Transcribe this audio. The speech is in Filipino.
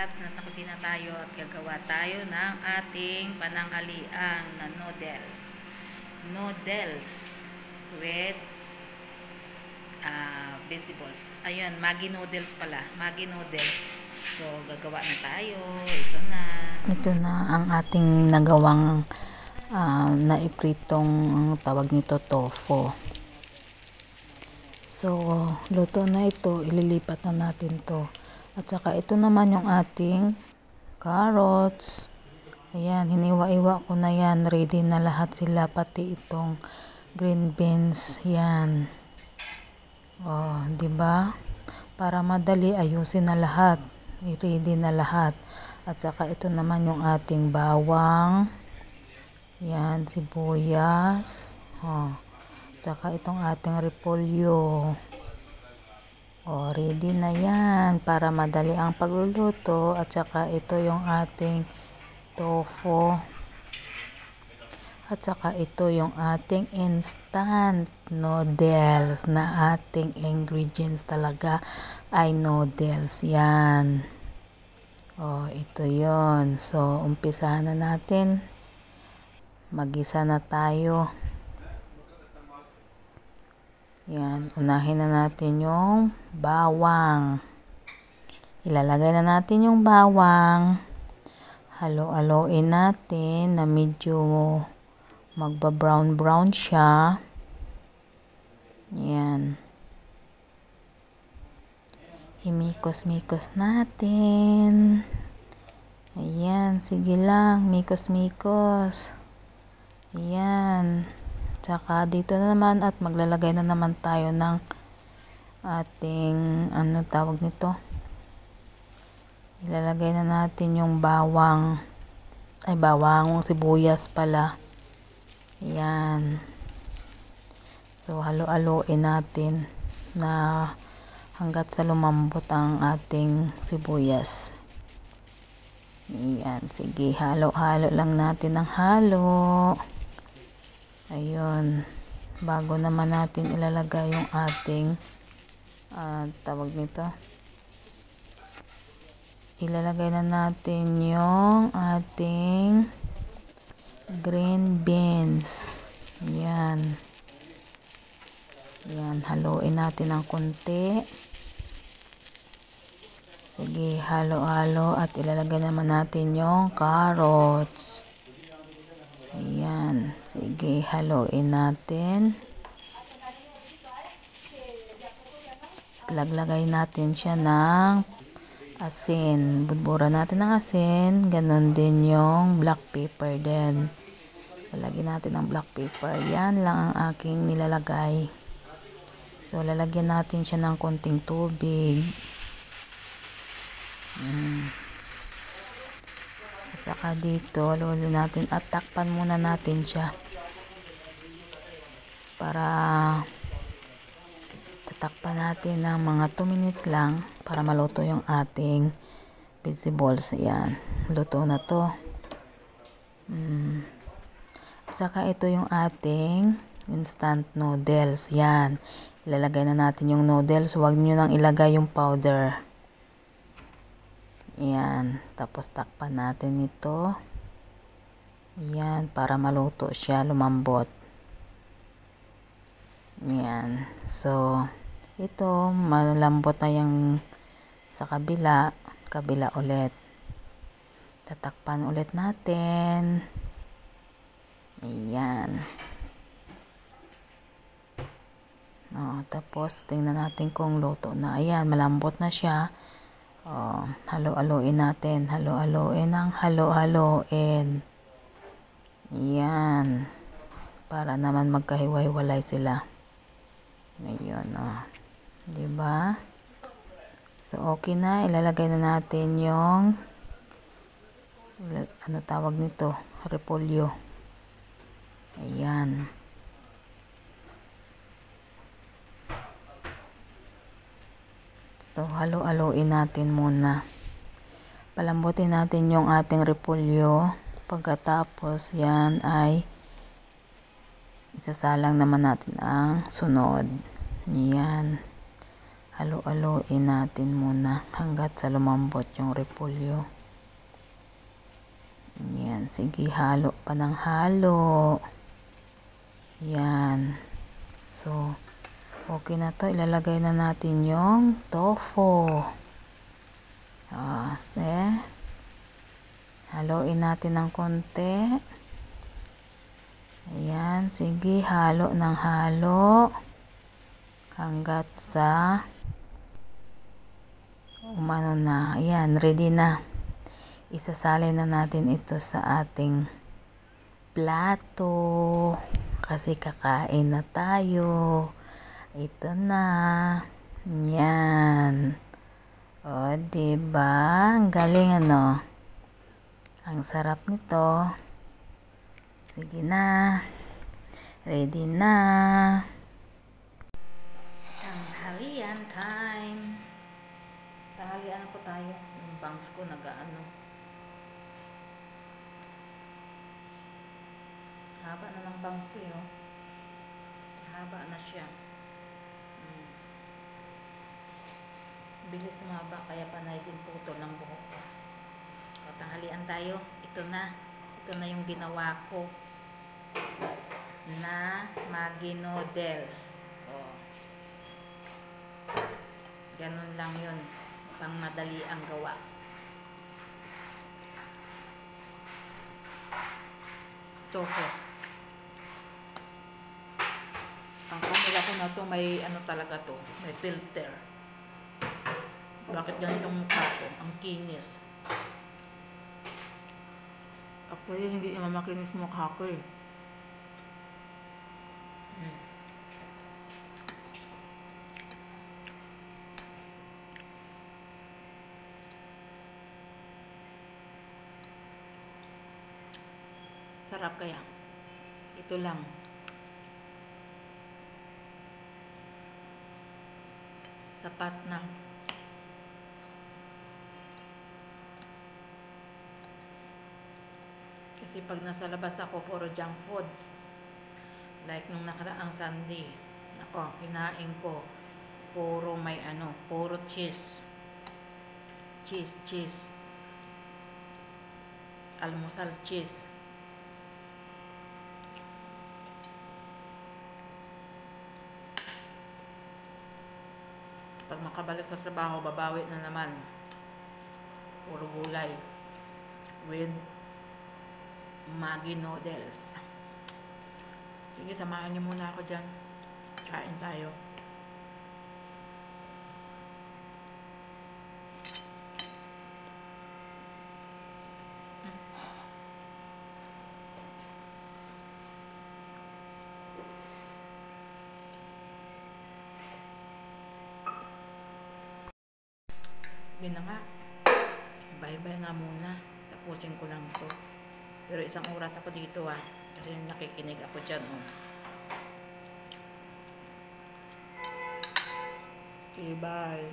Labs, nasa kusina tayo at gagawa tayo ng ating pananghalian na noodles. Noodles with vegetables. Ayun, Maggi noodles pala. Maggi noodles. So, gagawa na tayo. Ito na. Ito na ang ating nagawang naipritong tawag nito tofu. So, luto na ito. Ililipat na natin to. At saka ito naman yung ating carrots. Ayan, hiniwa-iwa ko na yan. Ready na lahat sila. Pati itong green beans. Yan. Oh, 'di ba? Para madali ayusin na lahat. I-ready na lahat. At saka ito naman yung ating bawang. Yan, sibuyas. Oh. At saka itong ating repolyo. O, ready na yan para madali ang pagluluto. At saka ito yung ating tofu. At saka ito yung ating instant noodles na ating ingredients talaga ay noodles. Yan. O, ito yon. So, umpisahan na natin. Magisa na tayo. Yan, unahin na natin yung bawang. Ilalagay na natin yung bawang. Halo-haloin natin na medyo magba-brown-brown siya. Yan. Himikos-mikos natin. Ayan, sige lang, mikos-mikos. Ayan. Tsaka dito na naman at maglalagay na naman tayo ng ating ano tawag nito. Ilalagay na natin yung bawang. Ay, bawang sibuyas pala. Yan. So, halo-haloin natin na hanggat sa lumambot ang ating sibuyas. Yan. Sige, halo-halo lang natin ng halo. Ayun, bago naman natin ilalagay yung ating tawag nito, ilalagay na natin yung ating green beans. Yan. Yan, haluin natin ng konti. Sige, halo-halo at ilalagay naman natin yung carrots. Ayan. Sige, haluin natin. Laglagay natin siya ng asin. Budburan natin ng asin. Ganon din yung black pepper din. Lalagyan natin ng black pepper. Yan lang ang aking nilalagay. So, lalagyan natin siya ng konting tubig. At saka dito, lulo natin at takpan muna natin siya. Para tatakpan natin ng mga 2 minutes lang para maluto yung ating vegetables. Ayan, luto na to. At saka ito yung ating instant noodles. Yan, ilalagay na natin yung noodles. Huwag nyo nang ilagay yung powder. Ayan, tapos takpan natin ito. Ayan, para maluto siya, lumambot. Ayan, so ito, malambot na yung sa kabila ulit. Tatakpan ulit natin. Ayan. O, tapos tingnan natin kung luto na. Ayan, malambot na siya. Oh, halo-haloin natin. Halo-haloin ng halo-haloin. Yan. Para naman magkahiwa-hiwalay sila. Ngayon, oh. Diba? So, okay na. Ilalagay na natin yung ano tawag nito? Repolyo. Ayan. So, halo-haloin natin muna. Palambutin natin yung ating repolyo. Pagkatapos, yan ay isasalang naman natin ang sunod. Yan. Halo-haloin natin muna hanggat sa lumambot yung repolyo. Yan, sige, halo pa ng halo. Yan. So, okay na to. Ilalagay na natin yung tofu. Haloin natin ng konti. Ayan, sige, halo ng halo. Hanggat sa umano na. Ayan, ready na. Isasalin na natin ito sa ating plato kasi kakain na tayo. Ito na. Yan. O, diba? Ang galing, ano? Ang sarap nito. Sige na. Ready na. Tanghalian time. Tanghalian po tayo. Yung bangs ko nag-ano. Haba na ng bangs ko yun. Haba na siya. Bilis sumaba kaya panay din putol ng buhok ko. O, tanghalian tayo. Ito na. Ito na yung ginawa ko na Maggi noodles. O. Ganun lang yun. Pang madali ang gawa. Tofu. Ang kanila ko na to may ano talaga to. May filter. Bakit ganitong mukha ko? Ang kinis. Actually, hindi naman makinis mukha ko eh. Sarap kaya. Ito lang. Sapat na. Kasi pag nasa labas ako, puro junk food. Like nung nakaraang Sunday. Ako, kinain ko. Puro may ano, puro cheese. Cheese. Almusal cheese. Pag makabalik sa trabaho, babawi na naman. Puro gulay. With Maggi noodles. Sige, samahan niyo muna ako dyan. Kain tayo. Yun na nga. Bye-bye nga muna. Tapusin ko lang to. Pero isang oras ako dito kasi nakikinig ako dyan. Okay, bye.